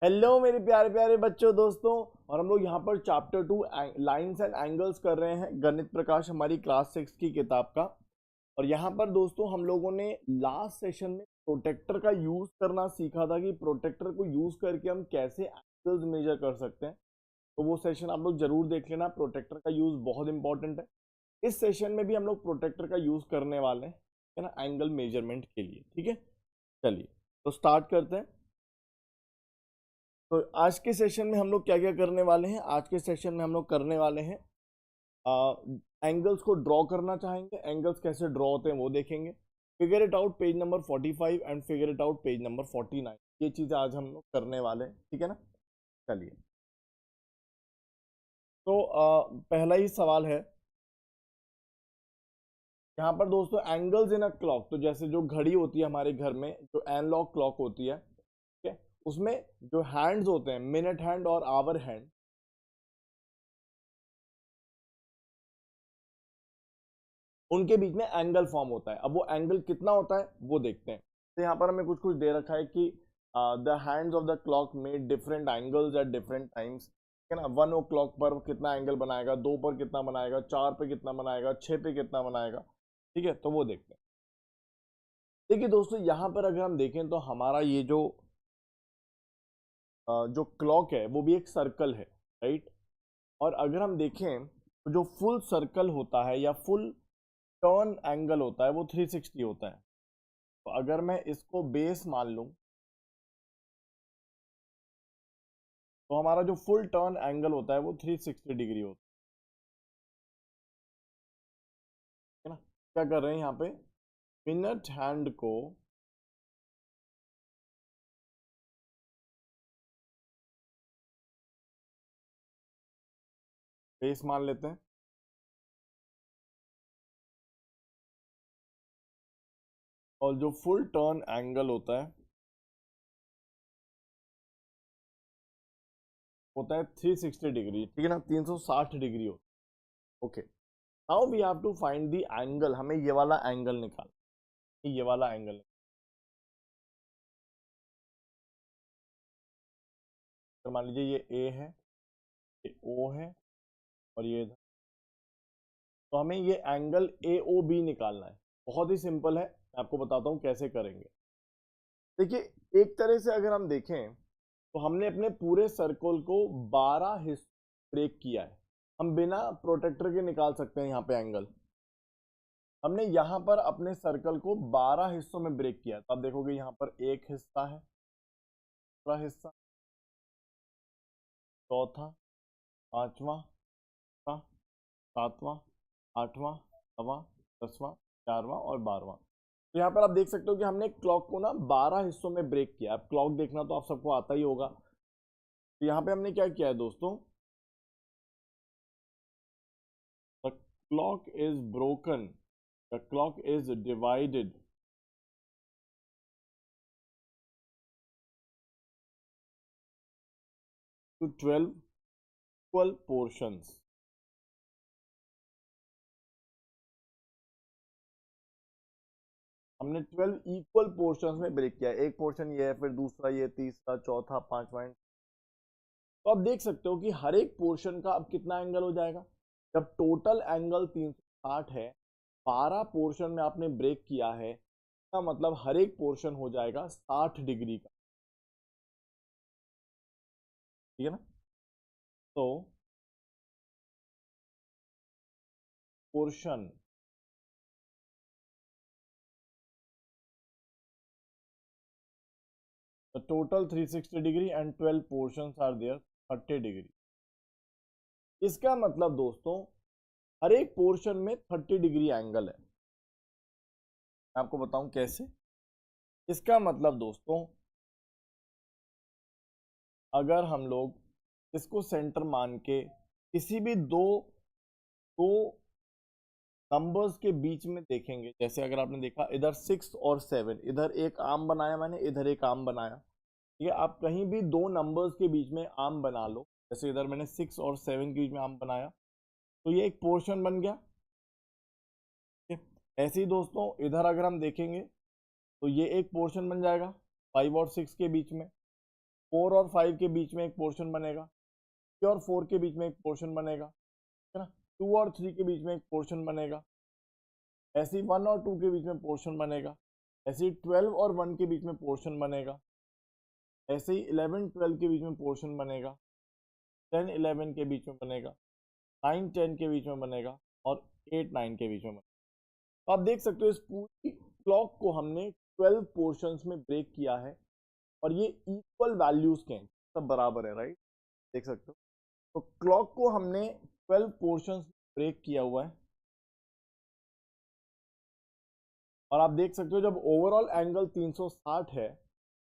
Hello मेरे प्यारे प्यारे बच्चों दोस्तों। और हम लोग यहाँ पर चैप्टर 2 लाइंस एंड एंगल्स कर रहे हैं, गणित प्रकाश हमारी क्लास 6 की किताब का। और यहाँ पर दोस्तों हम लोगों ने लास्ट सेशन में प्रोटेक्टर का यूज करना सीखा था कि प्रोटेक्टर को यूज करके हम कैसे एंगल्स मेजर कर सकते हैं। तो वो सेशन आप लोग जरूर देख लेना, प्रोटेक्टर का यूज बहुत इंपॉर्टेंट है। इस सेशन में भी हम लोग प्रोटेक्टर का यूज करने वाले हैं, है ना, एंगल मेजरमेंट के लिए। ठीक है, चलिए तो स्टार्ट करते हैं। तो आज के सेशन में हम लोग क्या क्या करने वाले हैं? आज के सेशन में हम लोग करने वाले हैं एंगल्स को ड्रॉ करना चाहेंगे। एंगल्स कैसे ड्रॉ होते हैं वो देखेंगे। Figure it out page number 45 and figure it out page number 49, ये चीजें आज हम लोग करने वाले हैं। ठीक है ना, चलिए। तो पहला ही सवाल है यहाँ पर दोस्तों, एंगल्स इन अ क्लॉक। तो जैसे जो घड़ी होती है हमारे घर में, जो एनालॉग क्लॉक होती है, ठीक है, उसमें जो हैंड्स होते हैं, मिनट हैंड और आवर हैंड, उनके बीच में एंगल फॉर्म होता है। अब वो एंगल कितना होता है वो देखते हैं। तो यहाँ पर हमें कुछ कुछ दे रखा है कि the hands of the clock made different angles at different times. है ना, 1 o'clock पर कितना एंगल बनाएगा, 2 पर कितना बनाएगा, 4 पे कितना बनाएगा, 6 पे कितना बनाएगा। ठीक है, तो वो देखते हैं। देखिए दोस्तों, यहाँ पर अगर हम देखें तो हमारा ये जो क्लॉक है वो भी एक सर्कल है, राइट। और अगर हम देखें तो जो फुल सर्कल होता है या फुल टर्न एंगल होता है वो 360 होता है। तो अगर मैं इसको बेस मान लूं तो हमारा जो फुल टर्न एंगल होता है वो 360 डिग्री होता है ना। क्या कर रहे हैं यहाँ पे, मिनट हैंड को बेस मान लेते हैं। और जो फुल टर्न एंगल होता है 360 डिग्री, ठीक है ना, 360 डिग्री होता है। Okay, now we have to find the angle. हमें ये वाला एंगल निकालना, ये वाला एंगल। तो मान लीजिए ये ए है, ये ओ है, और ये इधर। तो हमें ये एंगल ए ओ बी निकालना है। बहुत ही सिंपल है, मैं आपको बताता हूँ कैसे करेंगे। देखिए, एक तरह से अगर हम देखें तो हमने अपने पूरे सर्कल को 12 हिस्सों ब्रेक किया है। हम बिना प्रोटेक्टर के निकाल सकते हैं यहाँ पे एंगल। हमने यहाँ पर अपने सर्कल को 12 हिस्सों में ब्रेक किया है। तो आप देखोगे यहाँ पर एक हिस्सा है, दूसरा हिस्सा, चौथा, पांचवा, छठा, सातवां, आठवां, नवां, 10वां, 11वां और 12वां। तो यहाँ पर आप देख सकते हो कि हमने क्लॉक को ना 12 हिस्सों में ब्रेक किया। अब क्लॉक देखना तो आप सबको आता ही होगा। तो यहाँ पे हमने क्या किया है दोस्तों, the clock is broken, the clock is divided to 12 equal portions. हमने 12 इक्वल पोर्शंस में ब्रेक किया है। एक पोर्शन ये है, फिर दूसरा ये, तीसरा, चौथा, पांचवा। तो आप देख सकते हो कि हर एक पोर्शन का अब कितना एंगल हो जाएगा। जब टोटल एंगल 360 है, 12 पोर्शन में आपने ब्रेक किया है, इसका मतलब हर एक पोर्शन हो जाएगा 60 डिग्री का। ठीक है ना। तो portion, the total 360 degree and 12 portions are there 30 degree. इसका मतलब दोस्तों हर एक पोर्शन में 30 डिग्री एंगल है। मैं आपको बताऊं कैसे। इसका मतलब दोस्तों, अगर हम लोग इसको सेंटर मान के किसी भी दो दो नंबर्स के बीच में देखेंगे, जैसे अगर आपने देखा इधर 6 और 7, इधर एक आर्म बनाया मैंने, इधर एक आर्म बनाया। ठीक है, आप कहीं भी दो नंबर्स के बीच में आर्म बना लो, जैसे इधर मैंने 6 और 7 के बीच में आर्म बनाया, तो ये एक पोर्शन बन गया। ठीक है, ऐसे ही दोस्तों इधर अगर हम देखेंगे तो ये एक पोर्शन बन जाएगा 5 और 6 के बीच में। 4 और 5 के बीच में एक पोर्शन बनेगा, 3 और 4 के बीच में एक पोर्शन बनेगा, है ना, 2 और 3 के बीच में एक पोर्शन बनेगा, ऐसे ही 1 और 2 के बीच में पोर्शन बनेगा, ऐसे ही 12 और 1 के बीच में पोर्शन बनेगा, ऐसे ही 11 12 के बीच में पोर्शन बनेगा, 10 11 के बीच में बनेगा, 9 10 के बीच में बनेगा और 8 9 के बीच में बनेगा। तो आप देख सकते हो इस पूरी क्लॉक को हमने 12 पोर्शंस में ब्रेक किया है और ये इक्वल वैल्यूज के हैं, सब बराबर है, राइट, देख सकते हो। तो क्लॉक को हमने 12 पोर्शंस ब्रेक किया हुआ है और आप देख सकते हो जब ओवरऑल एंगल 360 है,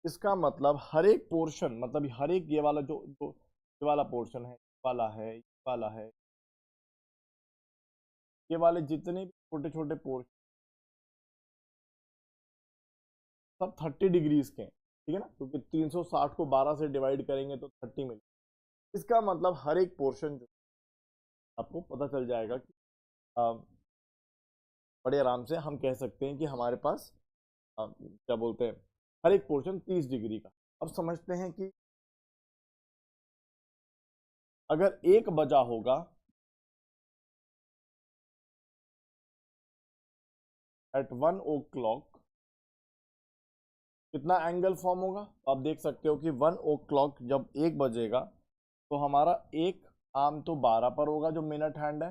इसका मतलब हर एक पोर्शन, मतलब हर एक ये वाला जो ये वाला पोर्शन है, ये वाला है, ये वाले जितने भी छोटे छोटे पोर्शन सब 30 डिग्रीज के हैं, ठीक है ना, क्योंकि 360 को 12 से डिवाइड करेंगे तो 30 मिलेगा। इसका मतलब हर एक पोर्शन जो आपको पता चल जाएगा कि बड़े आराम से हम कह सकते हैं कि हमारे पास क्या बोलते हैं, हर एक पोर्शन 30 डिग्री का। अब समझते हैं कि अगर 1 बजा होगा एट 1 o'clock कितना एंगल फॉर्म होगा। तो आप देख सकते हो कि 1 o'clock जब 1 बजेगा तो हमारा एक आर्म तो 12 पर होगा जो मिनट हैंड है,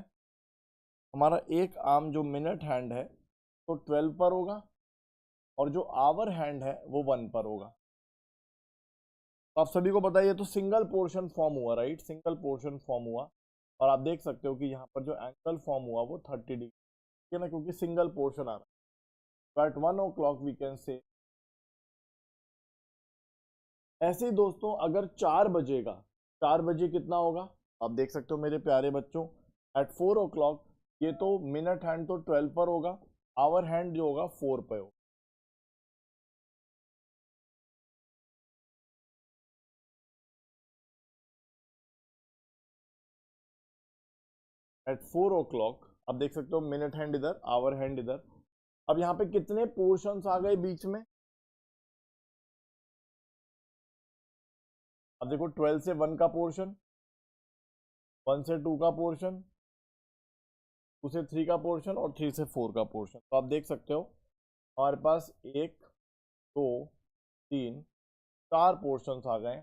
हमारा एक आर्म जो मिनट हैंड है तो 12 पर होगा और जो आवर हैंड है वो 1 पर होगा। तो आप सभी को बताइए, तो सिंगल पोर्शन फॉर्म हुआ, राइट, सिंगल पोर्शन फॉर्म हुआ और आप देख सकते हो कि यहाँ पर जो एंगल फॉर्म हुआ वो 30 डिग्री, ठीक है ना, क्योंकि सिंगल पोर्शन आ रहा है। तो eight 1 o'clock we can say. ऐसे ही दोस्तों अगर 4 बजेगा, 4 बजे कितना होगा आप देख सकते हो मेरे प्यारे बच्चों, एट 4 o'clock ये तो मिनट हैंड तो 12 पर होगा, आवर हैंड जो होगा 4 पर होगा। एट 4 o'clock आप देख सकते हो मिनट हैंड इधर, आवर हैंड इधर। अब यहाँ पे कितने पोर्शंस आ गए बीच में, अब देखो 12 से 1 का पोर्शन, 1 से 2 का पोर्शन, 2 से 3 का पोर्शन और 3 से 4 का पोर्शन। तो आप देख सकते हो हमारे पास 1 2 3 4 पोर्शंस आ गए।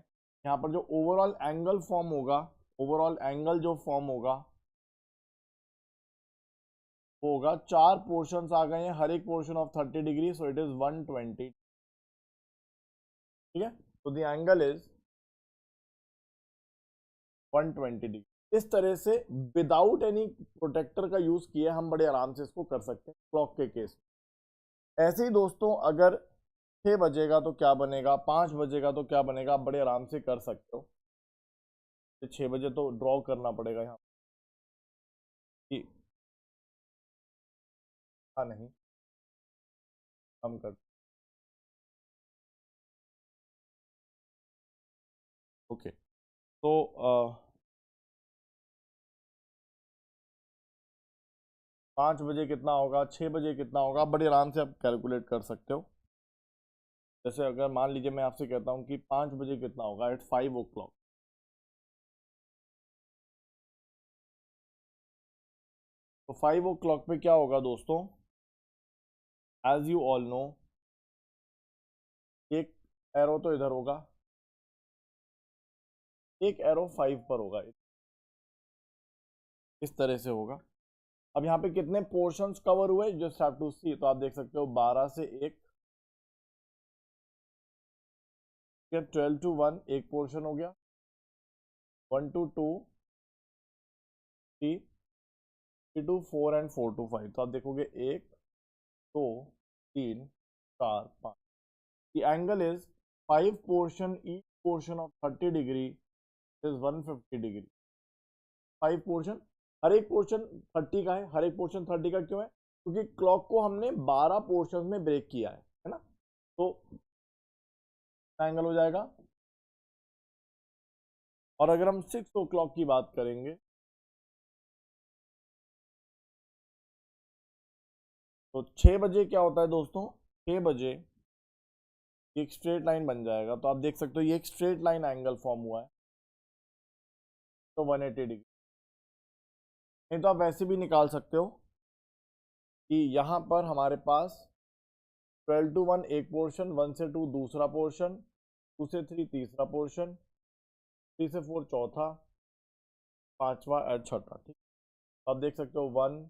यहाँ पर जो ओवरऑल एंगल फॉर्म होगा, ओवरऑल एंगल जो फॉर्म होगा वो होगा, 4 पोर्शंस आ गए हैं, हर एक portion of 30 degree, so it is 120, ठीक है। तो द एंगल इज 120 डिग्री। इस तरह से विदाउट एनी प्रोटेक्टर का यूज किए हम बड़े आराम से इसको कर सकते हैं क्लॉक के केस। ऐसे ही दोस्तों अगर 6 बजेगा तो क्या बनेगा, 5 बजेगा तो क्या बनेगा, आप बड़े आराम से कर सकते हो। 6 बजे तो ड्रॉ करना पड़ेगा यहाँ कि हाँ नहीं, हम कर, ओके। तो 5 बजे कितना होगा, 6 बजे कितना होगा, आप बड़े आराम से आप कैलकुलेट कर सकते हो। जैसे अगर मान लीजिए मैं आपसे कहता हूँ कि 5 बजे कितना होगा एट 5 o'clock, तो 5 o'clock पे क्या होगा दोस्तों, एज यू ऑल नो, एक एरो तो इधर होगा, एक एरो 5 पर होगा, इस तरह से होगा। अब यहाँ पे कितने पोर्शंस कवर हुए जस्ट हैव टू सी, तो आप देख सकते हो 12 से 1, 12 to 1 एक पोर्शन हो गया, 1 to 2 3, 3 to 4 एंड 4 to 5। तो आप देखोगे 1 2 3 4 5, the angle is 5 portion, each portion of 30 degree is 150 degree। 5 portion, हर एक पोर्शन 30 का है, हर एक पोर्शन 30 का क्यों है, क्योंकि क्लॉक को हमने 12 पोर्शन में ब्रेक किया है ना। तो एंगल हो जाएगा। और अगर हम 6 o'clock की बात करेंगे तो 6 बजे क्या होता है दोस्तों, 6 बजे ये एक स्ट्रेट लाइन बन जाएगा। तो आप देख सकते हो ये एक स्ट्रेट लाइन एंगल फॉर्म हुआ है, तो 180 डिग्री। नहीं तो आप वैसे भी निकाल सकते हो कि यहाँ पर हमारे पास 12 to 1 एक पोर्शन, 1 से 2 दूसरा पोर्शन, 2 से 3 तीसरा पोर्शन, 3 से 4 चौथा, पांचवा और छठा। ठीक, आप देख सकते हो 1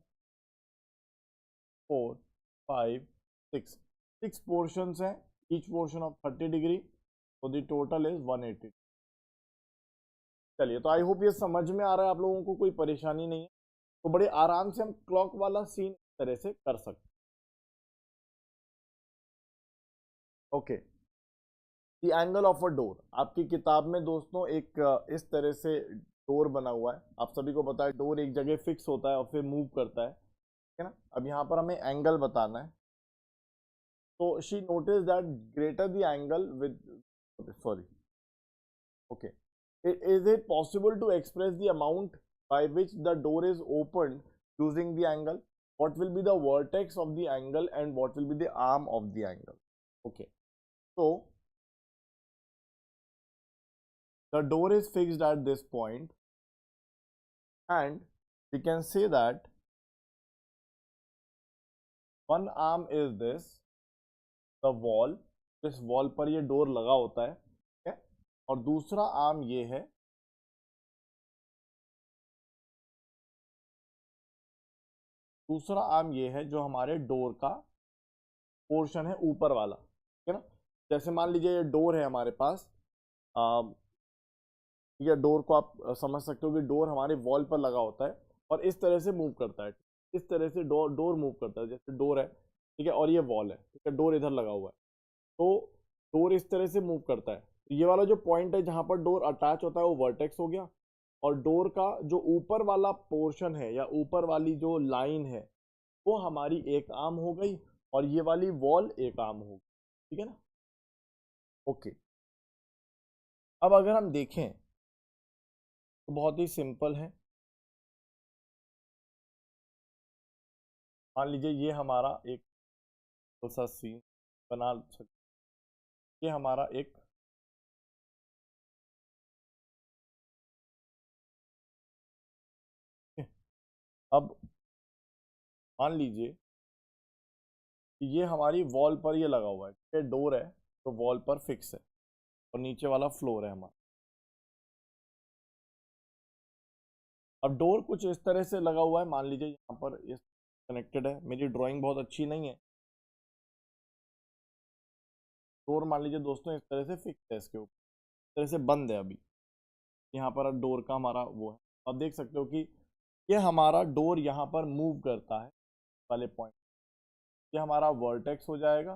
4 5 6 6 पोर्शंस हैं, ईच पोर्शन ऑफ 30 डिग्री, तो द टोटल इज 180। चलिए, तो आई होप ये समझ में आ रहा है आप लोगों को, कोई परेशानी नहीं है। तो बड़े आराम से हम क्लॉक वाला सीन इस तरह से कर सकते हैं। Okay, the angle of a door, आपकी किताब में दोस्तों एक इस तरह से डोर बना हुआ है। आप सभी को पता है डोर एक जगह फिक्स होता है और फिर मूव करता है, ठीक है ना। अब यहाँ पर हमें एंगल बताना है। तो she notice that greater the angle with, sorry, okay, is it possible to express the amount by which the door is opened using the angle? What will be the vertex of the angle and what will be the arm of the angle? Okay, so the door is fixed at this point and we can say that one arm is this, the wall, इस wall पर ये door लगा होता है, ठीक है, और दूसरा आर्म ये है, दूसरा आर्म ये है जो हमारे डोर का पोर्शन है ऊपर वाला, ठीक है ना। जैसे मान लीजिए ये डोर है हमारे पास, या डोर को आप समझ सकते हो कि डोर हमारे वॉल पर लगा होता है और इस तरह से मूव करता है, इस तरह से डोर मूव करता है। जैसे डोर है, ठीक है, और ये वॉल है, ठीक है, डोर इधर लगा हुआ है, तो डोर इस तरह से मूव करता है। तो ये वाला जो पॉइंट है जहां पर डोर अटैच होता है वो वर्टेक्स हो गया, और डोर का जो ऊपर वाला पोर्शन है या ऊपर वाली जो लाइन है वो हमारी एक आर्म हो गई, और ये वाली वॉल एक आर्म हो गई, ठीक है ना। ओके, अब अगर हम देखें तो बहुत ही सिंपल है। मान लीजिए ये हमारा एक सा सीन बना सकते, ये हमारा एक अब मान लीजिए कि ये हमारी वॉल पर ये लगा हुआ है, ठीक है, डोर है तो वॉल पर फिक्स है और नीचे वाला फ्लोर है हमारा। अब डोर कुछ इस तरह से लगा हुआ है, मान लीजिए यहाँ पर इस कनेक्टेड है। मेरी ड्राइंग बहुत अच्छी नहीं है। डोर मान लीजिए दोस्तों इस तरह से फिक्स है, इसके ऊपर इस तरह से बंद है। अभी यहाँ पर डोर का हमारा वो है, आप देख सकते हो कि ये हमारा डोर यहाँ पर मूव करता है वाले पॉइंट, ये हमारा वर्टेक्स हो जाएगा।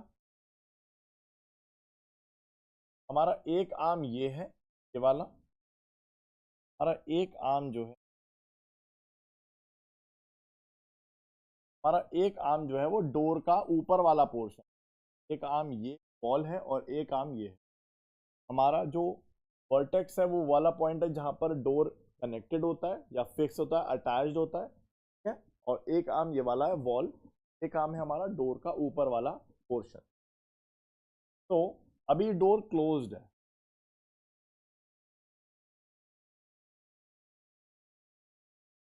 हमारा एक आर्म ये है, ये वाला हमारा एक आर्म जो है, हमारा एक आर्म जो है वो डोर का ऊपर वाला पोर्शन, एक आर्म ये वॉल है और एक आर्म ये है। हमारा जो वर्टेक्स है वो वाला पॉइंट है जहां पर डोर कनेक्टेड होता है या फिक्स होता है, अटैच्ड होता है, ठीक है, और एक आर्म ये वाला है वॉल, एक आर्म है हमारा डोर का ऊपर वाला पोर्शन। तो अभी डोर क्लोज्ड है,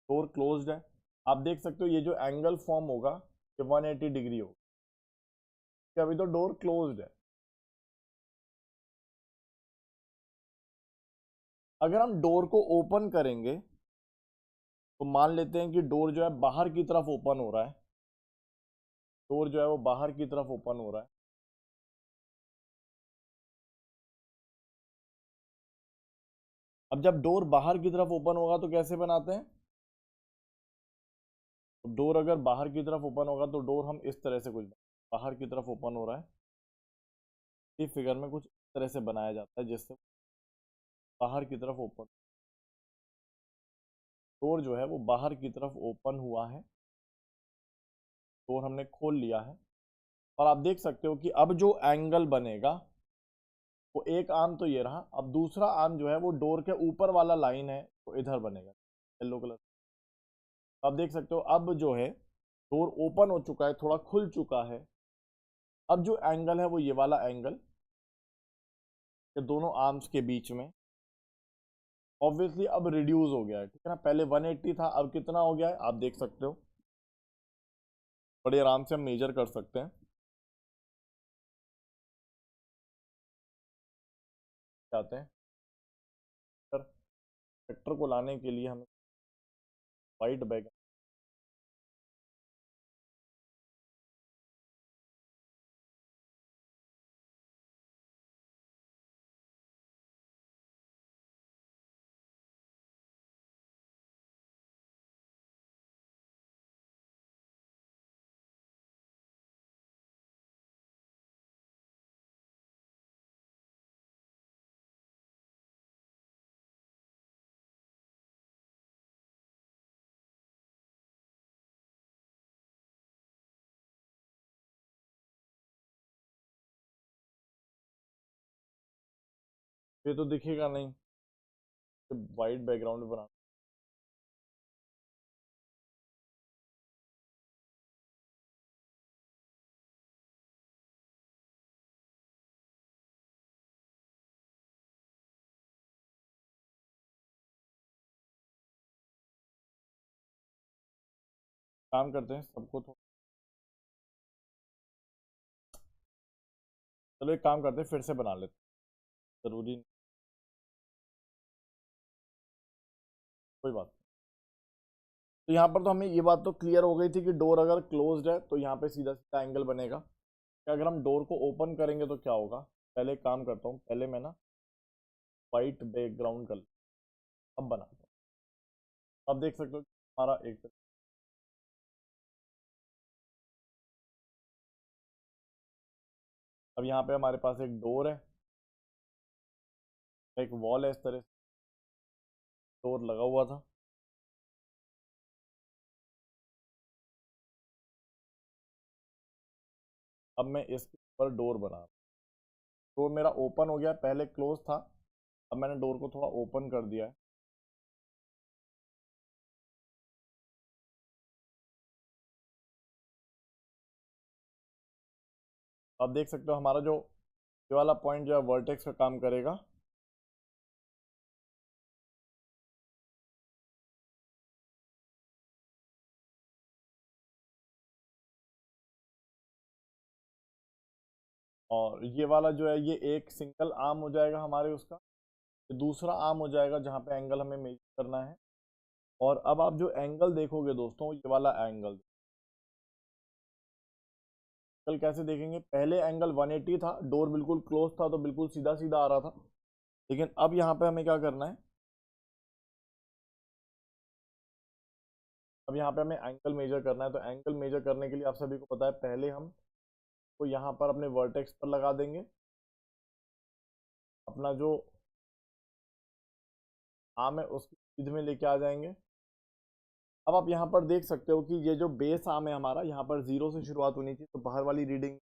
डोर क्लोज्ड है। आप देख सकते हो ये जो एंगल फॉर्म होगा ये 180 डिग्री होगा, अभी तो डोर क्लोज्ड है। अगर हम डोर को ओपन करेंगे तो मान लेते हैं कि डोर जो है बाहर की तरफ ओपन हो रहा है, डोर जो है वो बाहर की तरफ ओपन हो रहा है। अब जब डोर बाहर की तरफ ओपन होगा तो कैसे बनाते हैं, तो डोर अगर बाहर की तरफ ओपन होगा तो डोर हम इस तरह से कुछ बाहर की तरफ ओपन हो रहा है, इस फिगर में कुछ इस तरह से बनाया जाता है जिससे बाहर की तरफ ओपन, डोर जो है वो बाहर की तरफ ओपन हुआ है, डोर हमने खोल लिया है। और आप देख सकते हो कि अब जो एंगल बनेगा वो एक आर्म तो ये रहा, अब दूसरा आर्म जो है वो डोर के ऊपर वाला लाइन है तो इधर बनेगा येलो कलर। आप देख सकते हो अब जो है डोर ओपन हो चुका है, थोड़ा खुल चुका है। अब जो एंगल है वो ये वाला एंगल, ये दोनों आर्म्स के बीच में ऑब्वियसली अब रिड्यूस हो गया है, ठीक है ना। पहले 180 था, अब कितना हो गया है आप देख सकते हो, बड़े आराम से हम मेजर कर सकते हैं। चाहते हैं ट्रैक्टर को लाने के लिए हमें वाइट बैग, ये तो दिखेगा नहीं, वाइट बैकग्राउंड बना। काम करते हैं सबको थोड़ा, चलो एक काम करते हैं फिर से बना लेते हैं, जरूरी नहीं, कोई बात नहीं। तो यहाँ पर तो हमें ये बात तो क्लियर हो गई थी कि डोर अगर क्लोज्ड है तो यहाँ पे सीधा सीधा एंगल बनेगा, कि अगर हम डोर को ओपन करेंगे तो क्या होगा। पहले एक काम करता हूँ, पहले मैं ना वाइट बैकग्राउंड कर, अब बनाता हूँ। अब देख सकते हो कि हमारा एक, अब यहाँ पे हमारे पास एक डोर है, एक वॉल है, इस तरह से डोर लगा हुआ था। अब मैं इसके ऊपर डोर बना, डोर मेरा ओपन हो गया, पहले क्लोज था, अब मैंने डोर को थोड़ा ओपन कर दिया है। अब देख सकते हो हमारा जो ये वाला पॉइंट जो है वर्टेक्स का काम करेगा। और ये वाला जो है ये एक सिंगल आर्म हो जाएगा हमारे उसका, ये दूसरा आर्म हो जाएगा जहाँ पे एंगल हमें मेजर करना है। और अब आप जो एंगल देखोगे दोस्तों, ये वाला एंगल कल कैसे देखेंगे, पहले एंगल 180 था, डोर बिल्कुल क्लोज था तो बिल्कुल सीधा सीधा आ रहा था, लेकिन अब यहाँ पे हमें क्या करना है, अब यहाँ पे हमें एंगल मेजर करना है। तो एंगल मेजर करने के लिए आप सभी को पता है, पहले हम को यहाँ पर अपने वर्टेक्स पर लगा देंगे, अपना जो आर्म है उसकी सीध में लेके आ जाएंगे। अब आप यहाँ पर देख सकते हो कि ये जो बेस आर्म है हमारा, यहाँ पर 0 से शुरुआत होनी चाहिए, तो बाहर वाली रीडिंग,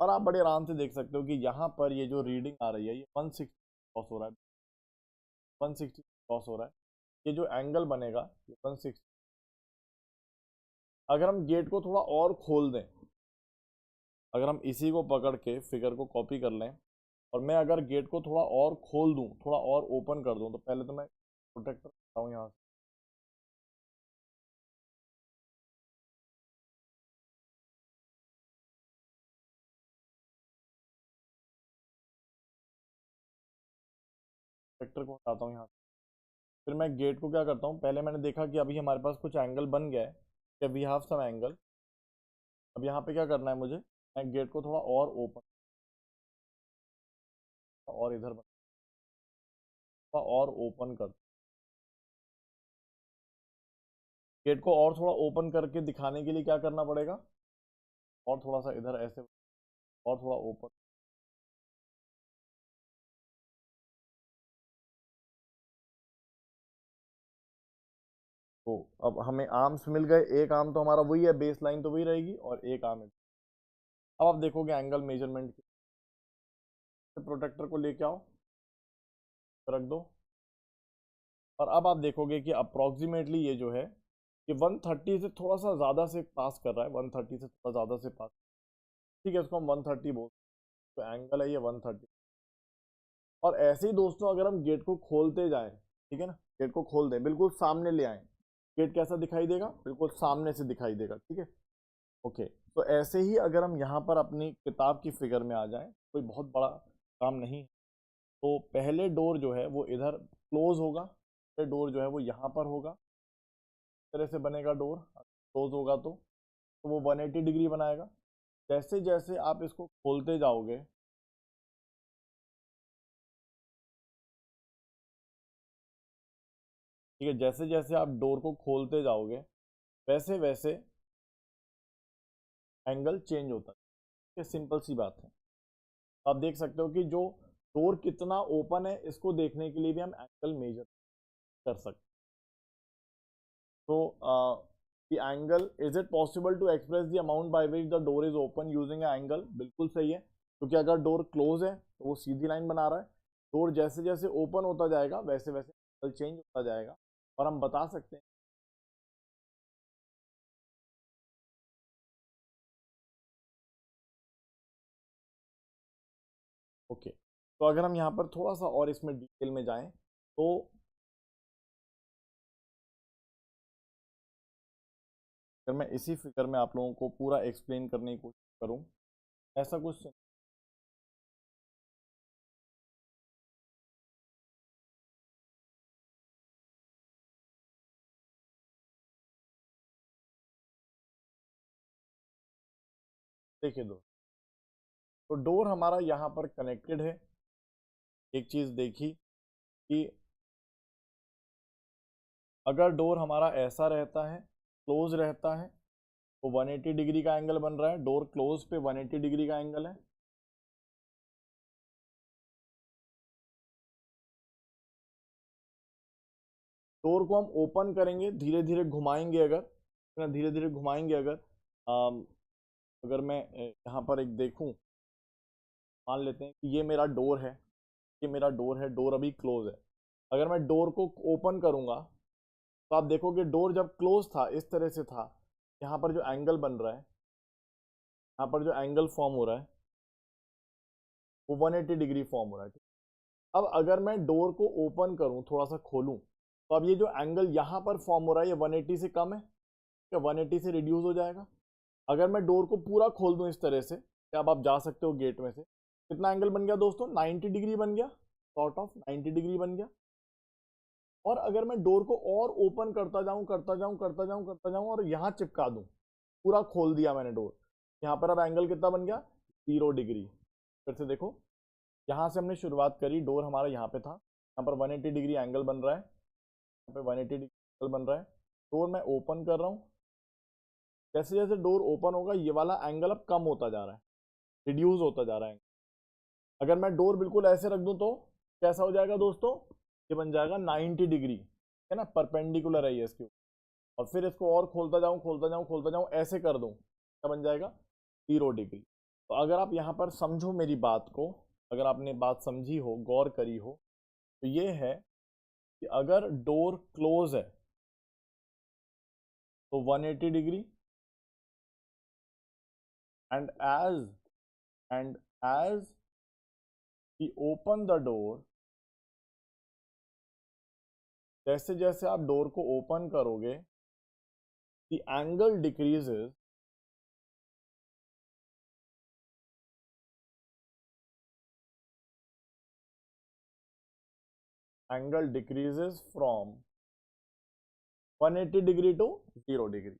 और आप बड़े आराम से देख सकते हो कि यहाँ पर ये जो रीडिंग आ रही है ये 160 क्रॉस हो रहा है, 160 क्रॉस हो रहा है। ये जो एंगल बनेगा ये 160। अगर हम गेट को थोड़ा और खोल दें, अगर हम इसी को पकड़ के फिगर को कॉपी कर लें, और मैं अगर गेट को थोड़ा और खोल दूं, थोड़ा और ओपन कर दूं, तो पहले तो मैं प्रोटेक्टर करता हूँ यहाँ से, प्रोटेक्टर को हटाता हूँ यहाँ से। फिर मैं गेट को क्या करता हूँ, पहले मैंने देखा कि अभी हमारे पास कुछ एंगल बन गया है, कि वी हैव सम एंगल। अब यहाँ पे क्या करना है मुझे, मैं गेट को थोड़ा और ओपन और इधर और ओपन कर, गेट को और थोड़ा ओपन करके दिखाने के लिए क्या करना पड़ेगा, और थोड़ा सा इधर ऐसे और थोड़ा ओपन। तो अब हमें आर्म्स मिल गए, एक आर्म तो हमारा वही है, बेस लाइन तो वही रहेगी, और एक आर्म है। अब आप देखोगे एंगल मेजरमेंट के, प्रोटेक्टर को लेके आओ, रख दो, और अब आप देखोगे कि अप्रोक्सीमेटली ये जो है कि 130 से थोड़ा सा ज़्यादा से पास कर रहा है, 130 से थोड़ा ज़्यादा से पास, ठीक है, इसको हम 130 बोल, तो एंगल है ये 130। और ऐसे ही दोस्तों अगर हम गेट को खोलते जाएं, ठीक है ना, गेट को खोल दें, बिल्कुल सामने ले आए, गेट कैसा दिखाई देगा, बिल्कुल सामने से दिखाई देगा, ठीक है। ओके, तो ऐसे ही अगर हम यहाँ पर अपनी किताब की फिगर में आ जाएं, कोई बहुत बड़ा काम नहीं। तो पहले डोर जो है वो इधर क्लोज होगा, पहले डोर जो है वो यहाँ पर होगा, इस तरह से बनेगा डोर, क्लोज होगा तो वो 180 डिग्री बनाएगा। जैसे जैसे आप इसको खोलते जाओगे, ठीक है, जैसे जैसे आप डोर को खोलते जाओगे वैसे वैसे एंगल चेंज होता है, ये सिंपल सी बात है। आप देख सकते हो कि जो डोर कितना ओपन है इसको देखने के लिए भी हम एंगल मेजर कर सकते हैं। तो the angle, is it possible to express the amount by which the door is open using angle? बिल्कुल सही है, क्योंकि अगर डोर क्लोज है तो वो सीधी लाइन बना रहा है, डोर जैसे जैसे ओपन होता जाएगा वैसे वैसे एंगल चेंज होता जाएगा। और हम बता सकते हैं, ओके। तो अगर हम यहाँ पर थोड़ा सा और इसमें डिटेल में जाएं तो अगर मैं इसी फिगर में आप लोगों को पूरा एक्सप्लेन करने की कोशिश करूं, ऐसा कुछ, देखिए दो, तो डोर हमारा यहाँ पर कनेक्टेड है। एक चीज देखी कि अगर डोर हमारा ऐसा रहता है, क्लोज रहता है, तो 180 डिग्री का एंगल बन रहा है, डोर क्लोज पे 180 डिग्री का एंगल है। डोर को हम ओपन करेंगे, धीरे धीरे घुमाएंगे, अगर धीरे धीरे घुमाएंगे, अगर मैं यहाँ पर एक देखूं, मान लेते हैं कि ये मेरा डोर है, ये मेरा डोर है, डोर अभी क्लोज है। अगर मैं डोर को ओपन करूंगा तो आप देखोगे डोर जब क्लोज था इस तरह से था, यहाँ पर जो एंगल बन रहा है, यहाँ पर जो एंगल फॉर्म हो रहा है वो 180 डिग्री फॉर्म हो रहा है, ठीक? अब अगर मैं डोर को ओपन करूं, थोड़ा सा खोलूं, तो अब ये जो एंगल यहाँ पर फॉर्म हो रहा है ये 180 से कम है, क्या 180 से रिड्यूस हो जाएगा। अगर मैं डोर को पूरा खोल दूं इस तरह से, क्या अब आप जा सकते हो गेट में से, कितना एंगल बन गया दोस्तों, 90 डिग्री बन गया, सॉर्ट ऑफ 90 डिग्री बन गया। और अगर मैं डोर को और ओपन करता जाऊं करता जाऊं करता जाऊं करता जाऊं और यहाँ चिपका दूं, पूरा खोल दिया मैंने डोर, यहाँ पर अब एंगल कितना बन गया, 0 डिग्री। फिर से देखो, यहाँ से हमने शुरुआत करी, डोर हमारा यहाँ पे था, यहाँ पर 180 डिग्री एंगल बन रहा है, यहाँ पे 180 डिग्री एंगल बन रहा है, डोर मैं ओपन कर रहा हूँ। जैसे जैसे डोर ओपन होगा ये वाला एंगल अब कम होता जा रहा है, रिड्यूस होता जा रहा है। अगर मैं डोर बिल्कुल ऐसे रख दूं तो कैसा हो जाएगा दोस्तों, ये बन जाएगा 90 डिग्री, है ना, परपेंडिकुलर है ये इसके ऊपर। और फिर इसको और खोलता जाऊं खोलता जाऊं खोलता जाऊं, ऐसे कर दूं, क्या बन जाएगा, 0 डिग्री। तो अगर आप यहाँ पर समझो मेरी बात को, अगर आपने बात समझी हो, गौर करी हो, तो ये है कि अगर डोर क्लोज है तो 180 degree, and as we open the door, जैसे जैसे आप डोर को ओपन करोगे the angle decreases, angle decreases from 180 degree to 0 degree.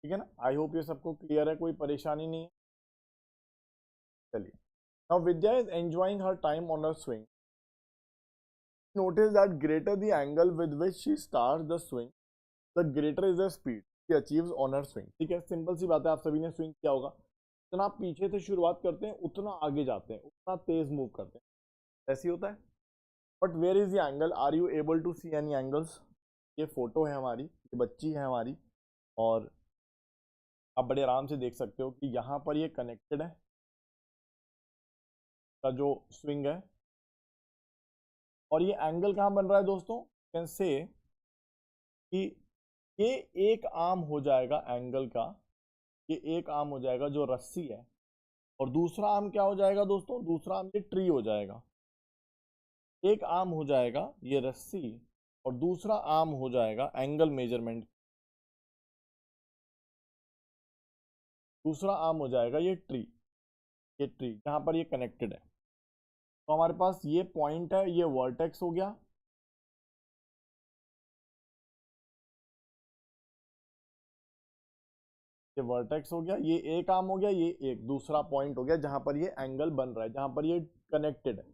ठीक है ना, आई होप ये सबको क्लियर है, कोई परेशानी नहीं है। चलिए, now Vidya is enjoying her time on a swing, notice that greater the angle with which she starts the swing, the greater is the speed she achieves on her swing। ठीक है, simple सी बात है, आप सभी ने swing किया होगा, जितना आप पीछे से शुरुआत करते हैं उतना आगे जाते हैं, उतना तेज मूव करते हैं, ऐसे ही होता है। But where is the angle, are you able to see any angles? ये फोटो है हमारी, ये बच्ची है हमारी, और आप बड़े आराम से देख सकते हो कि यहाँ पर ये कनेक्टेड है, का जो स्विंग है, और ये एंगल कहाँ बन रहा है दोस्तों, कैन से कि ये एक आर्म हो जाएगा एंगल का, ये एक आर्म हो जाएगा जो रस्सी है, और दूसरा आर्म क्या हो जाएगा दोस्तों, दूसरा आर्म ये ट्री हो जाएगा। एक आर्म हो जाएगा ये रस्सी और दूसरा आर्म हो जाएगा एंगल मेजरमेंट, दूसरा आर्म हो जाएगा ये ट्री, ये ट्री जहां पर ये कनेक्टेड है। तो हमारे पास ये पॉइंट है, ये वर्टेक्स हो गया, ये वर्टेक्स हो गया, ये एक आर्म हो गया, ये एक दूसरा पॉइंट हो गया जहां पर ये एंगल बन रहा है, जहां पर ये कनेक्टेड है।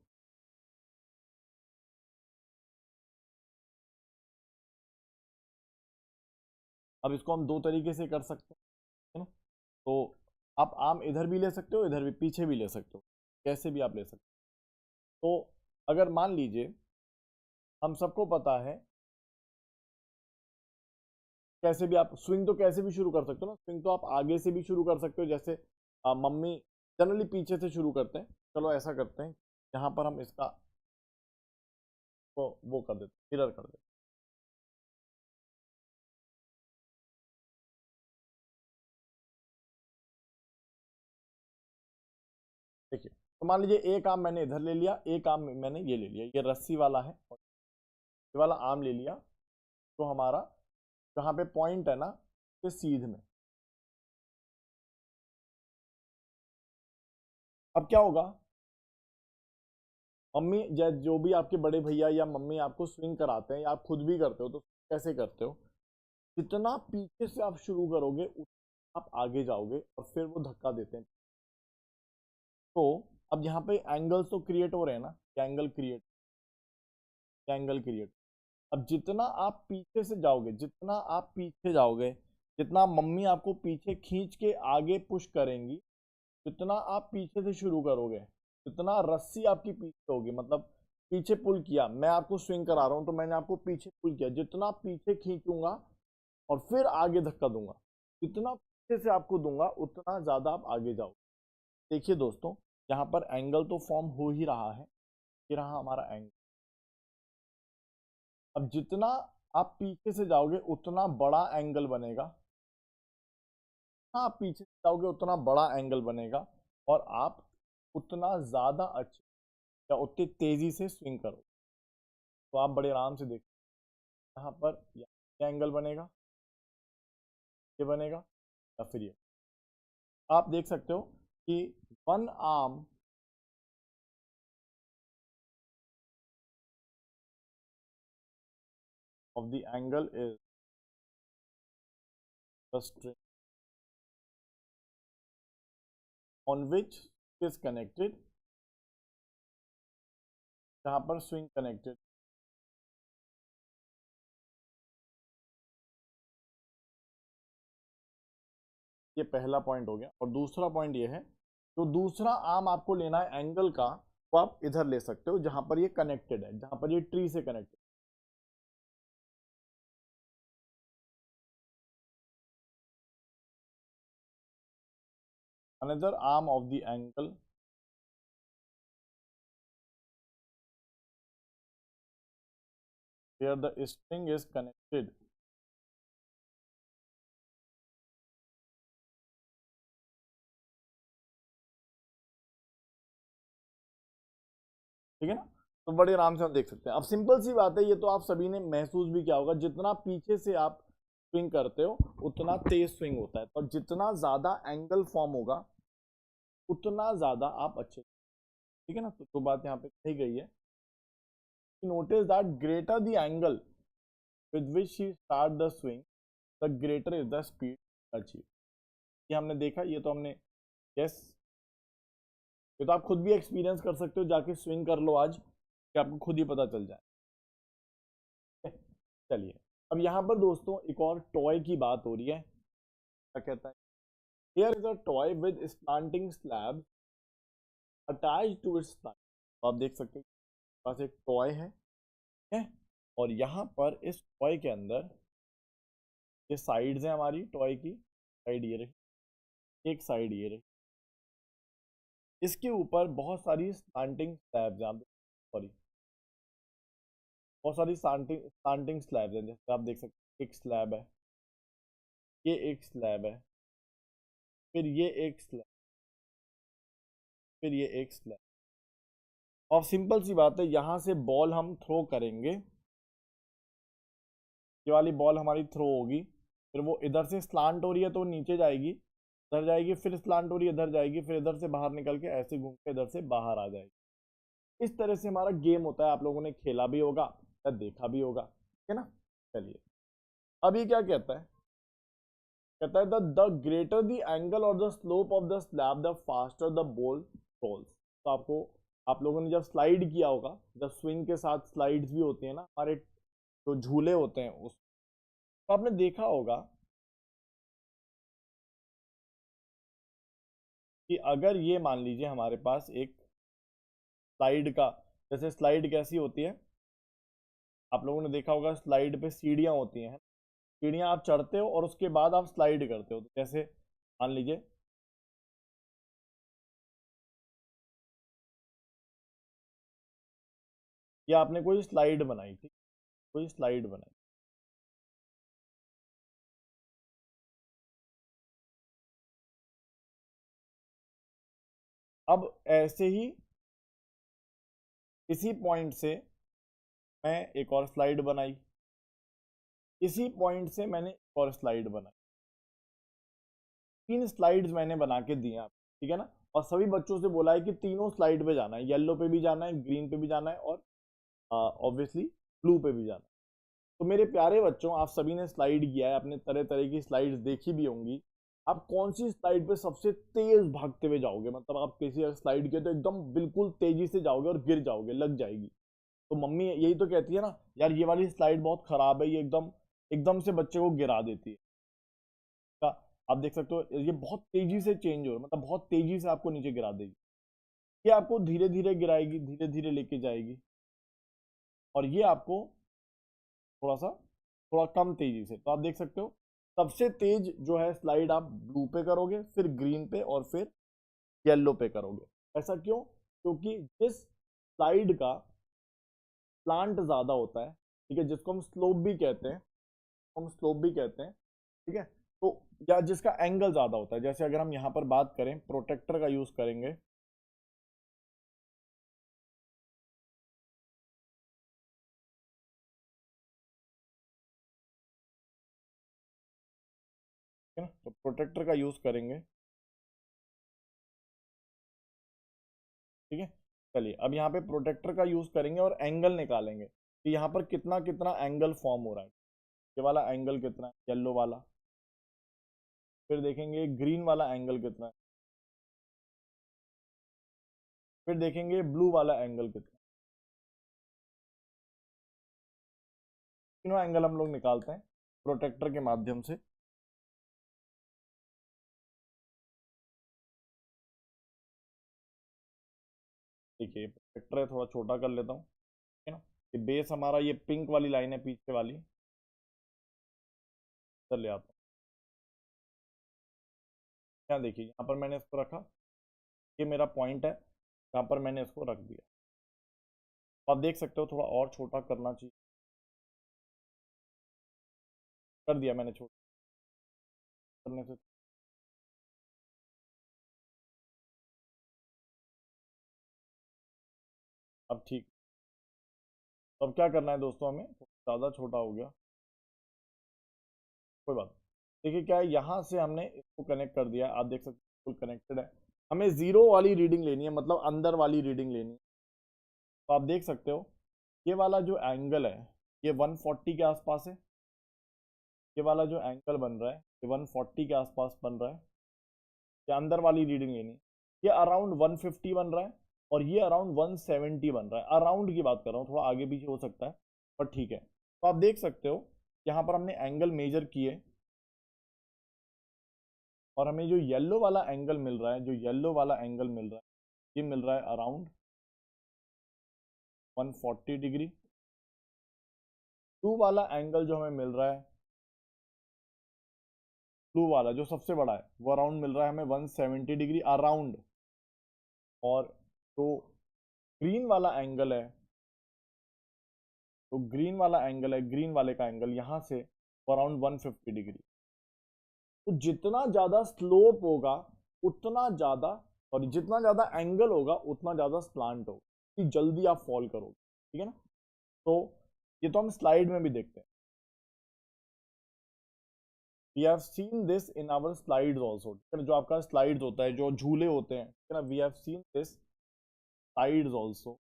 अब इसको हम दो तरीके से कर सकते हैं, है ना। तो आप आर्म इधर भी ले सकते हो, इधर भी, पीछे भी ले सकते हो, कैसे भी आप ले सकते हो। तो अगर मान लीजिए हम सबको पता है, कैसे भी आप स्विंग तो कैसे भी शुरू कर सकते हो ना, स्विंग तो आप आगे से भी शुरू कर सकते हो, जैसे मम्मी जनरली पीछे से शुरू करते हैं। चलो ऐसा करते हैं, यहाँ पर हम इसका वो कर देते, मिरर कर देते। देखिए, तो मान लीजिए एक आम मैंने इधर ले लिया, एक आम मैंने ये ले लिया, ये रस्सी वाला है और ये वाला आम ले लिया। तो हमारा जहाँ पे पॉइंट है ना, ये सीध में। अब क्या होगा, मम्मी जो भी आपके बड़े भैया या मम्मी आपको स्विंग कराते हैं या आप खुद भी करते हो, तो कैसे करते हो, जितना पीछे से आप शुरू करोगे उतना आप आगे जाओगे और फिर वो धक्का देते हैं। तो अब यहाँ पे एंगल्स तो क्रिएट हो रहे हैं ना, एंगल क्रिएट, एंगल क्रिएट। अब जितना आप पीछे से जाओगे, जितना आप पीछे जाओगे, जितना मम्मी आपको पीछे खींच के आगे पुश करेंगी, जितना आप पीछे से शुरू करोगे, जितना रस्सी आपकी पीछे होगी, मतलब पीछे पुल किया, मैं आपको स्विंग करा रहा हूं तो मैंने आपको पीछे पुल किया, जितना पीछे खींचूंगा और फिर आगे धक्का दूंगा, जितना पीछे से आपको दूंगा उतना ज्यादा आप आगे जाओगे। देखिए दोस्तों, यहाँ पर एंगल तो फॉर्म हो ही रहा है, ये रहा हमारा एंगल। अब जितना आप पीछे से जाओगे उतना बड़ा एंगल बनेगा, आप पीछे से जाओगे उतना बड़ा एंगल बनेगा और आप उतना ज्यादा अच्छे या उतनी तेजी से स्विंग करो। तो आप बड़े आराम से देखो, यहाँ पर ये एंगल बनेगा, ये बनेगा या फिर ये। आप देख सकते हो कि one arm of the angle is the string on which is connected, जहां पर स्विंग कनेक्टेड। ये पहला पॉइंट हो गया और दूसरा पॉइंट ये है, तो दूसरा आर्म आपको लेना है एंगल का, तो आप इधर ले सकते हो जहां पर ये कनेक्टेड है, जहां पर ये ट्री से connected. Another arm of the angle where the string is connected, ठीक है ना। तो बड़े आराम से हम देख सकते हैं। अब सिंपल सी बात है, ये तो आप सभी ने महसूस भी किया होगा, जितना पीछे से आप स्विंग करते हो उतना तेज स्विंग होता है, और जितना ज्यादा एंगल फॉर्म होगा उतना ज्यादा आप अच्छे, ठीक है ना। तो बात यहाँ पे कही गई है, notice that greater the angle with which she start the swing, the greater is the speed achieve. ये हमने देखा, ये तो हमने, यस, ये तो आप खुद भी एक्सपीरियंस कर सकते हो, जाके स्विंग कर लो आज, कि आपको खुद ही पता चल जाए। चलिए, अब यहाँ पर दोस्तों एक और टॉय की बात हो रही है। क्या कहता है, here is a toy with slanting slab attached to its spine. तो आप देख सकते हो पास एक टॉय है और यहाँ पर इस टॉय के अंदर ये साइड्स हैं हमारी टॉय की, साइड ये रही, एक साइड ये रही, इसके ऊपर बहुत सारी स्लांटिंग स्लैब्स हैं, सॉरी, बहुत सारी स्लांटिंग स्लैब्स हैं, जैसे आप देख सकते हैं, एक स्लैब है, ये एक स्लैब है, फिर ये एक स्लैब, फिर ये एक स्लैब। और सिंपल सी बात है, यहाँ से बॉल हम थ्रो करेंगे, ये वाली बॉल हमारी थ्रो होगी, फिर वो इधर से स्लांट हो रही है तो नीचे जाएगी, इधर जाएगी, फिर स्लांट हो रही है इधर जाएगी, फिर इधर से बाहर निकल के ऐसे घूम के इधर से बाहर आ जाएगी। इस तरह से हमारा गेम होता है, आप लोगों ने खेला भी होगा या देखा भी होगा, ठीक है ना। चलिए अब ये क्या कहता है, कहता है द ग्रेटर द एंगल और the slope of the slab the faster the ball rolls. तो आपको, आप लोगों ने जब स्लाइड किया होगा, जब स्विंग के साथ स्लाइड्स भी होती है ना, हमारे जो झूले होते हैं उस, तो आपने देखा होगा कि अगर ये मान लीजिए हमारे पास एक स्लाइड का, जैसे स्लाइड कैसी होती है, आप लोगों ने देखा होगा स्लाइड पे सीढ़ियां होती हैं, सीढ़ियां आप चढ़ते हो और उसके बाद आप स्लाइड करते हो। तो जैसे मान लीजिए ये आपने कोई स्लाइड बनाई, ठीक, कोई स्लाइड बनाई, अब ऐसे ही इसी पॉइंट से मैं एक और स्लाइड बनाई, इसी पॉइंट से मैंने एक और स्लाइड बनाई, 3 स्लाइड्स मैंने बना के दिया, ठीक है ना। और सभी बच्चों से बोला है कि तीनों स्लाइड पे जाना है, येलो पे भी जाना है, ग्रीन पे भी जाना है, और ऑब्वियसली ब्लू पे भी जाना है। तो मेरे प्यारे बच्चों, आप सभी ने स्लाइड किया है, अपने तरह तरह की स्लाइड्स देखी भी होंगी। आप कौन सी स्लाइड पे सबसे तेज भागते हुए जाओगे, मतलब आप किसी स्लाइड के तो एकदम बिल्कुल तेजी से जाओगे और गिर जाओगे, लग जाएगी। तो मम्मी यही तो कहती है ना, यार ये वाली स्लाइड बहुत खराब है, ये एकदम एकदम से बच्चे को गिरा देती है। का आप देख सकते हो ये बहुत तेजी से चेंज हो रहा है, मतलब बहुत तेजी से आपको नीचे गिरा देगी। ये आपको धीरे धीरे गिराएगी, धीरे धीरे लेके जाएगी, और ये आपको थोड़ा सा, थोड़ा कम तेजी से। तो आप देख सकते हो सबसे तेज जो है स्लाइड आप ब्लू पे करोगे, फिर ग्रीन पे, और फिर येलो पे करोगे। ऐसा क्यों? क्योंकि जिस स्लाइड का प्लांट ज्यादा होता है, ठीक है, जिसको हम स्लोप भी कहते हैं, हम स्लोप भी कहते हैं, ठीक है, तो या जिसका एंगल ज्यादा होता है, जैसे अगर हम यहाँ पर बात करें, प्रोटेक्टर का यूज करेंगे, ठीक है ना, तो प्रोटेक्टर का यूज करेंगे, ठीक है। चलिए अब यहाँ पे प्रोटेक्टर का यूज करेंगे और एंगल निकालेंगे कि यहाँ पर कितना कितना एंगल फॉर्म हो रहा है। ये वाला एंगल कितना है, येलो वाला, फिर देखेंगे ग्रीन वाला एंगल कितना है, फिर देखेंगे ब्लू वाला एंगल कितना है। तीनों एंगल हम लोग निकालते हैं प्रोटेक्टर के माध्यम से। देखिए प्रोटेक्टर है, थोड़ा छोटा कर लेता हूँ, ठीक है ना। ये बेस हमारा, ये पिंक वाली लाइन है पीछे वाली, चल ले आता हूँ। यहाँ देखिए, यहाँ पर मैंने इसको रखा, ये मेरा पॉइंट है, यहाँ पर मैंने इसको रख दिया। तो आप देख सकते हो थोड़ा और छोटा करना चाहिए, कर दिया मैंने छोटा करने से। अब ठीक, तो अब क्या करना है दोस्तों, हमें ज़्यादा छोटा हो गया, कोई बात नहीं। देखिए क्या है, यहाँ से हमने इसको कनेक्ट कर दिया, आप देख सकते हो फुल कनेक्टेड है। हमें जीरो वाली रीडिंग लेनी है, मतलब अंदर वाली रीडिंग लेनी है। तो आप देख सकते हो ये वाला जो एंगल है, ये 140 के आसपास है, ये वाला जो एंगल बन रहा है ये 140 के आसपास बन रहा है। ये अंदर वाली रीडिंग लेनी है, ये अराउंड 150 बन रहा है, और ये अराउंड 170 बन रहा है। अराउंड की बात कर रहा हूँ, थोड़ा आगे पीछे हो सकता है, पर ठीक है। तो आप देख सकते हो यहाँ पर हमने एंगल मेजर किए, और हमें जो येलो वाला एंगल मिल रहा है, जो येलो वाला एंगल मिल रहा है, ये मिल रहा है अराउंड 140 डिग्री। ब्लू वाला एंगल जो हमें मिल रहा है, ब्लू वाला जो सबसे बड़ा है, वो अराउंड मिल रहा है हमें 170 डिग्री अराउंड। और जो ग्रीन वाला एंगल है, तो ग्रीन वाला एंगल है, ग्रीन वाले का एंगल यहाँ से अराउंड 150 डिग्री। तो जितना ज़्यादा स्लोप होगा उतना ज़्यादा और जितना ज़्यादा एंगल होगा उतना ज़्यादा स्लांट होगा कि जल्दी आप फॉल करोगे, ठीक है ना। तो ये तो हम स्लाइड में भी देखते हैं, we have seen this in our slides also, ठीक है, जो आपका स्लाइड्स होता है, जो झूले होते हैं, ठीक है ना, we have seen this slides also.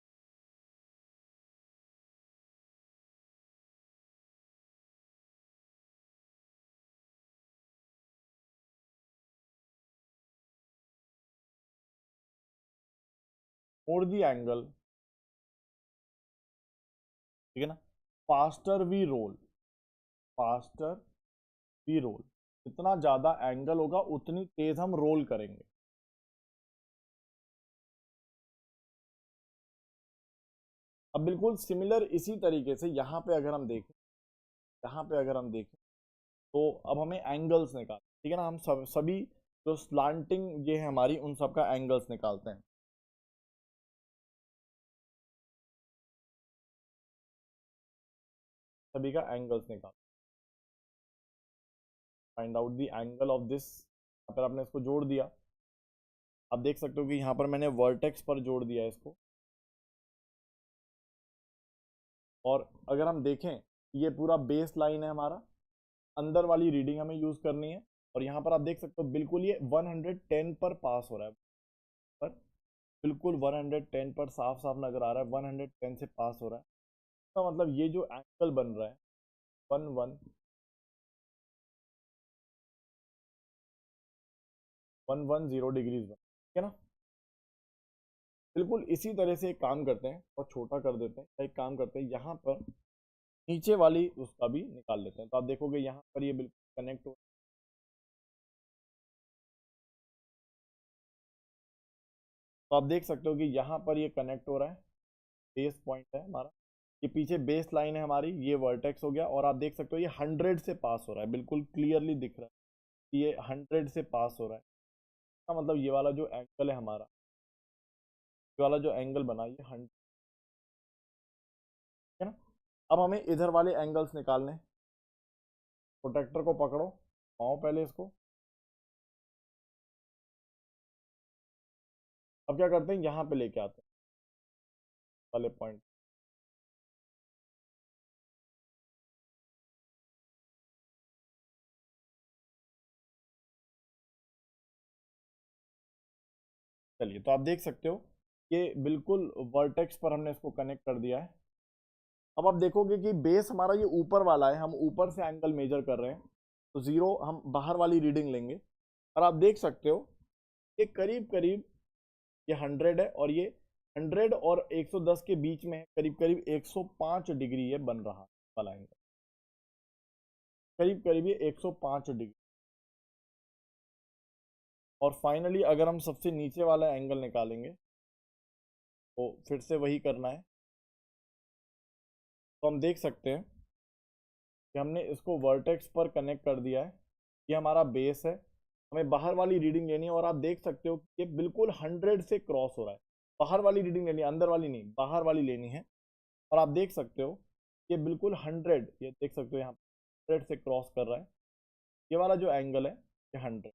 और दी एंगल, ठीक है ना, faster we roll, faster we roll, जितना ज्यादा एंगल होगा उतनी तेज हम रोल करेंगे। अब बिल्कुल सिमिलर इसी तरीके से यहाँ पे अगर हम देखें, यहाँ पे अगर हम देखें तो अब हमें एंगल्स निकाल, ठीक है ना, हम सभी जो स्लांटिंग ये है हमारी, उन सब का एंगल्स निकालते हैं। सभी का एंगल्स निकाल, find out the angle of this. यहाँ पर आपने इसको जोड़ दिया, आप देख सकते हो कि यहाँ पर मैंने वर्टेक्स पर जोड़ दिया इसको। और अगर हम देखें, ये पूरा बेस लाइन है हमारा, अंदर वाली रीडिंग हमें यूज करनी है। और यहाँ पर आप देख सकते हो बिल्कुल ये 110 पर पास हो रहा है, पर बिल्कुल 110 पर साफ साफ नजर आ रहा है, 110 से पास हो रहा है। इसका मतलब ये जो एंगल बन रहा है 110 डिग्रीज बन, ठीक है ना। बिल्कुल इसी तरह से एक काम करते हैं और छोटा कर देते हैं, एक काम करते हैं यहाँ पर नीचे वाली उसका भी निकाल लेते हैं। तो आप देखोगे यहाँ पर ये बिल्कुल कनेक्ट हो, तो आप देख सकते हो कि यहाँ पर ये कनेक्ट हो रहा है, बेस पॉइंट है हमारा, ये पीछे बेस लाइन है हमारी, ये वर्टेक्स हो गया। और आप देख सकते हो ये 100 से पास हो रहा है, बिल्कुल क्लियरली दिख रहा है कि ये 100 से पास हो रहा है। इसका मतलब ये वाला जो एंगल है हमारा, ये वाला जो एंगल बना ये 100 है ना। अब हमें इधर वाले एंगल्स निकालने, प्रोटेक्टर को पकड़ो, पाओ पहले इसको। अब क्या करते हैं, यहाँ पे लेके आते हैं वाले पॉइंट। चलिए, तो आप देख सकते हो कि बिल्कुल वर्टेक्स पर हमने इसको कनेक्ट कर दिया है। अब आप देखोगे कि बेस हमारा ये ऊपर वाला है, हम ऊपर से एंगल मेजर कर रहे हैं, तो जीरो हम बाहर वाली रीडिंग लेंगे। और आप देख सकते हो कि करीब करीब ये 100 है, और ये 100 और 110 के बीच में है, करीब करीब 105 डिग्री ये बन रहा वाला एंगल, करीब करीब ये 105 डिग्री। और फाइनली अगर हम सबसे नीचे वाला एंगल निकालेंगे तो फिर से वही करना है। तो हम देख सकते हैं कि हमने इसको वर्टेक्स पर कनेक्ट कर दिया है, ये हमारा बेस है, हमें बाहर वाली रीडिंग लेनी है। और आप देख सकते हो कि ये बिल्कुल 100 से क्रॉस हो रहा है, बाहर वाली रीडिंग लेनी है, अंदर वाली नहीं, बाहर वाली लेनी है। और आप देख सकते हो ये बिल्कुल 100, ये देख सकते हो यहाँ 100 से क्रॉस कर रहा है, ये वाला जो एंगल है ये 100।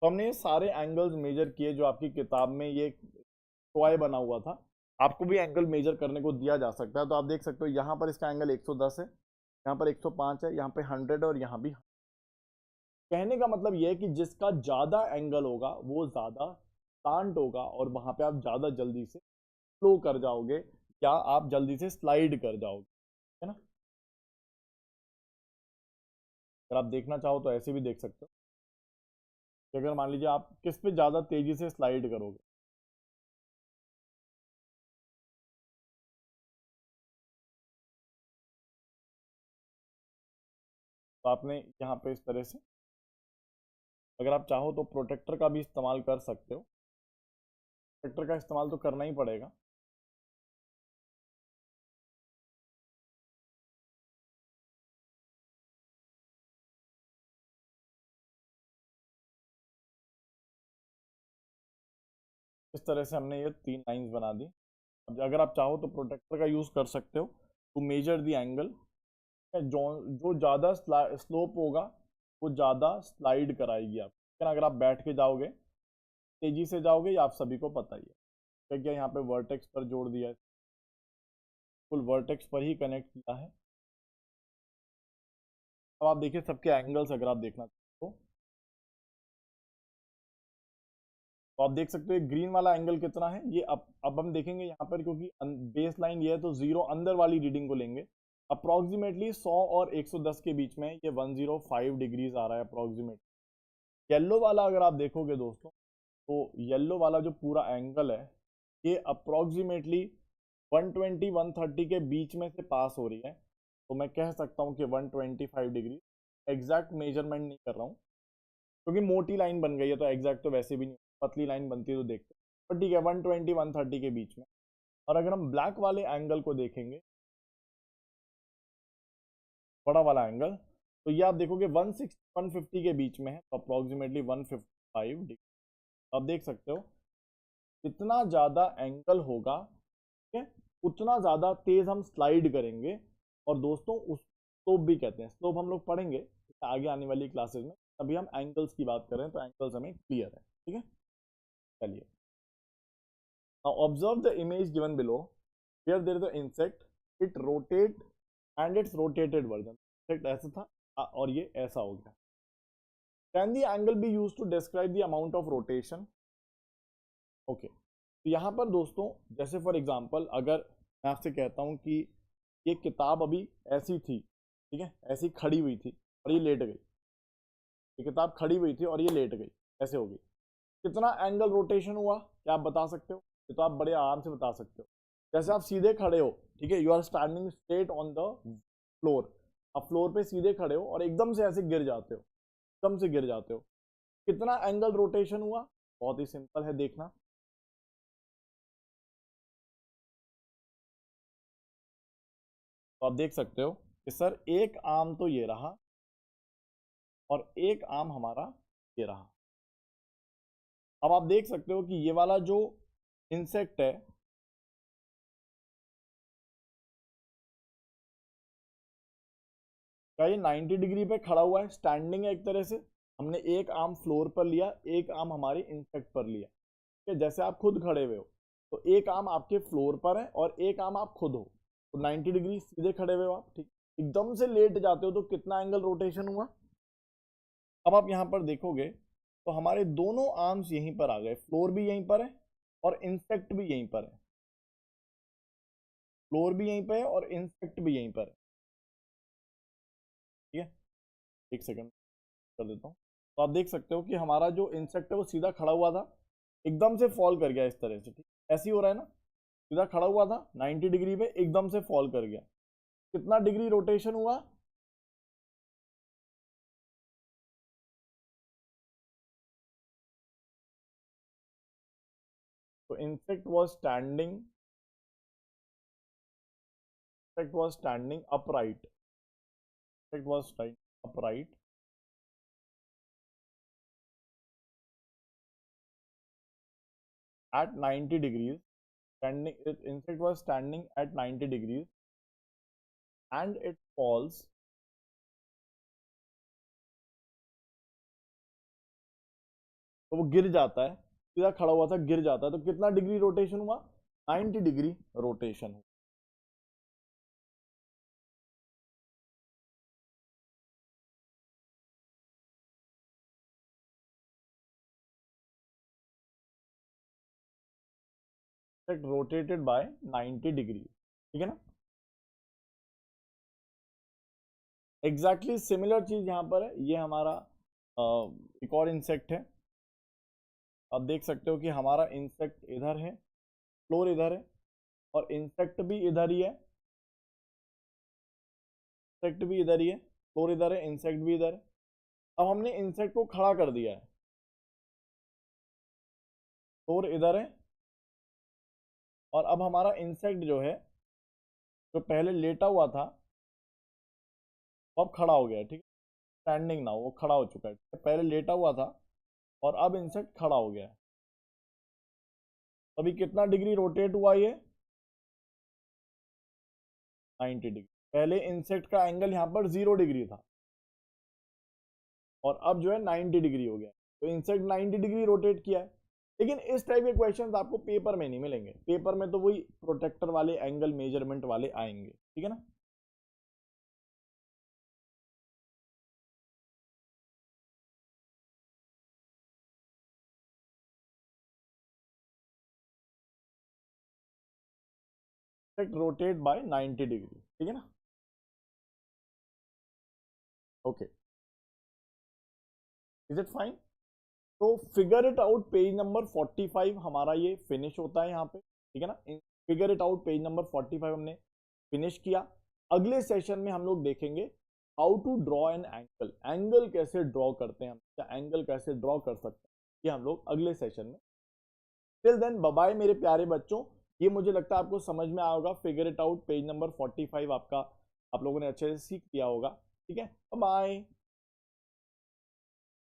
तो हमने ये सारे एंगल्स मेजर किए जो आपकी किताब में ये टॉय बना हुआ था, आपको भी एंगल मेजर करने को दिया जा सकता है। तो आप देख सकते हो यहाँ पर इसका एंगल 110 है, यहाँ पर 105 है, यहाँ पे 100 और यहाँ भी। कहने का मतलब ये है कि जिसका ज्यादा एंगल होगा वो ज्यादा स्लांट होगा, और वहां पे आप ज्यादा जल्दी से फ्लो कर जाओगे, या आप जल्दी से स्लाइड कर जाओगे, है ना। अगर आप देखना चाहो तो ऐसे भी देख सकते हो कि अगर मान लीजिए आप किस पे ज्यादा तेजी से स्लाइड करोगे, तो आपने यहाँ पे इस तरह से, अगर आप चाहो तो प्रोटेक्टर का भी इस्तेमाल कर सकते हो, प्रोटेक्टर का इस्तेमाल तो करना ही पड़ेगा। इस तरह से हमने ये 3 लाइंस बना दी। अब अगर आप चाहो तो प्रोटेक्टर का यूज़ कर सकते हो टू मेजर द एंगल। जो जो ज़्यादा स्लोप होगा वो ज़्यादा स्लाइड कराएगी आप। लेकिन अगर आप बैठ के जाओगे, तेजी से जाओगे, ये आप सभी को पता ही है। क्या यहाँ पे वर्टेक्स पर जोड़ दिया है, फुल वर्टेक्स पर ही कनेक्ट किया है। अब आप देखिए सबके एंगल्स अगर आप देखना तो आप देख सकते हो ग्रीन वाला एंगल कितना है ये। अब हम देखेंगे यहाँ पर, क्योंकि बेस लाइन ये है तो जीरो अंदर वाली रीडिंग को लेंगे। अप्रोक्सीमेटली 100 और 110 के बीच में ये 105 डिग्रीज आ रहा है अप्रोक्सीमेट। येलो वाला अगर आप देखोगे दोस्तों, तो येलो वाला जो पूरा एंगल है ये अप्रोक्सीमेटली 120 130 के बीच में से पास हो रही है। तो मैं कह सकता हूँ कि 125 डिग्री। एग्जैक्ट मेजरमेंट नहीं कर रहा हूँ क्योंकि मोटी लाइन बन गई है, तो एग्जैक्ट तो वैसे भी नहीं, पतली लाइन बनती है तो देखते, पर ठीक है 120 130 के बीच में। और अगर हम ब्लैक वाले एंगल को देखेंगे, बड़ा वाला एंगल, तो ये आप देखोगे 160 150 के बीच में है, तो अप्रोक्सीमेटली 155 डिग्री। आप देख सकते हो जितना ज़्यादा एंगल होगा, ठीक है, उतना ज़्यादा तेज हम स्लाइड करेंगे। और दोस्तों उस स्लोप भी कहते हैं, स्लोप हम लोग पढ़ेंगे आगे आने वाली क्लासेस में। अभी हम एंगल्स की बात करें तो एंगल्स हमें क्लियर है, ठीक है। चलिए, now observe the image given below. Here there is an insect, it rotate and its rotated version. insect ऐसा था और ये ऐसा हो गया। Can the angle be used to describe the amount of rotation? Okay, तो यहाँ पर दोस्तों जैसे फॉर एग्जांपल अगर मैं आपसे कहता हूँ कि ये किताब अभी ऐसी थी, ठीक है, ऐसी खड़ी हुई थी और ये लेट गई। ये किताब खड़ी हुई थी और ये लेट गई, ऐसे हो गई। कितना एंगल रोटेशन हुआ, क्या आप बता सकते हो? ये तो आप बड़े आराम से बता सकते हो। जैसे आप सीधे खड़े हो, ठीक है, you are standing straight on the floor. आप फ्लोर पे सीधे खड़े हो और एकदम से ऐसे गिर जाते हो, एकदम से गिर जाते हो। कितना एंगल रोटेशन हुआ? बहुत ही सिंपल है, देखना। तो आप देख सकते हो कि सर एक आर्म तो ये रहा और एक आर्म हमारा ये रहा। अब आप देख सकते हो कि ये वाला जो इंसेक्ट है, क्या ये 90 डिग्री पे खड़ा हुआ है, स्टैंडिंग है एक तरह से। हमने एक आर्म फ्लोर पर लिया, एक आर्म हमारे इंसेक्ट पर लिया, ठीक है। जैसे आप खुद खड़े हुए हो तो एक आर्म आपके फ्लोर पर है और एक आर्म आप खुद हो, तो 90 डिग्री सीधे खड़े हुए हो आप, ठीक। एकदम से लेट जाते हो तो कितना एंगल रोटेशन हुआ? अब आप यहाँ पर देखोगे तो हमारे दोनों आर्म्स यहीं पर आ गए, फ्लोर भी यहीं पर है और इंसेक्ट भी यहीं पर है। फ्लोर भी यहीं पर है और इंसेक्ट भी यहीं पर है, ठीक है। एक सेकंड कर देता हूँ। तो आप देख सकते हो कि हमारा जो इंसेक्ट है वो सीधा खड़ा हुआ था, एकदम से फॉल कर गया इस तरह से, ठीक। ऐसे ही हो रहा है ना, सीधा खड़ा हुआ था 90 डिग्री पे, एकदम से फॉल कर गया। कितना डिग्री रोटेशन हुआ? तो insect was standing upright. Insect was standing upright at 90 degrees. Insect was standing at 90 degrees and it falls तो वो गिर जाता है, सीधा खड़ा हुआ था गिर जाता है, तो कितना डिग्री रोटेशन हुआ? 90 डिग्री रोटेशन हुआ। रोटेटेड बाय 90 डिग्री, ठीक है ना। एग्जैक्टली सिमिलर चीज यहाँ पर है। ये हमारा एक और इंसेक्ट है। आप देख सकते हो कि हमारा इंसेक्ट इधर है, फ्लोर इधर है और इंसेक्ट भी इधर ही है। इंसेक्ट भी इधर ही है, फ्लोर इधर है, इंसेक्ट भी इधर है। अब हमने इंसेक्ट को खड़ा कर दिया है, फ्लोर इधर है और अब हमारा इंसेक्ट जो है, जो पहले लेटा हुआ था, अब खड़ा हो गया, ठीक है। स्टैंडिंग ना, वो खड़ा हो चुका है, पहले लेटा हुआ था और अब इंसेक्ट खड़ा हो गया है। अभी कितना डिग्री रोटेट हुआ ये? 90 डिग्री। पहले इंसेक्ट का एंगल यहाँ पर 0 डिग्री था और अब जो है 90 डिग्री हो गया, तो इंसेक्ट 90 डिग्री रोटेट किया है। लेकिन इस टाइप के क्वेश्चंस आपको पेपर में नहीं मिलेंगे, पेपर में तो वही प्रोटेक्टर वाले एंगल मेजरमेंट वाले आएंगे, ठीक है ना। रोटेट बाय 90 डिग्री, ठीक है ना। Okay, is it fine. तो figure it out page number 45 हमारा ये फिनिश होता है यहाँ पे, ठीक है ना। Figure it out page number 45 हमने फिनिश किया। अगले सेशन में हम लोग देखेंगे how to draw an angle, angle कैसे ड्रॉ करते हैं हम, एंगल कैसे ड्रॉ कर सकते हैं, ये हम लोग अगले सेशन में। टिल देन बाय बाय मेरे प्यारे बच्चों। ये मुझे लगता है आपको समझ में आया होगा, figure it out page number 45 आपका आप लोगों ने अच्छे से सीख लिया होगा, ठीक है। बाय।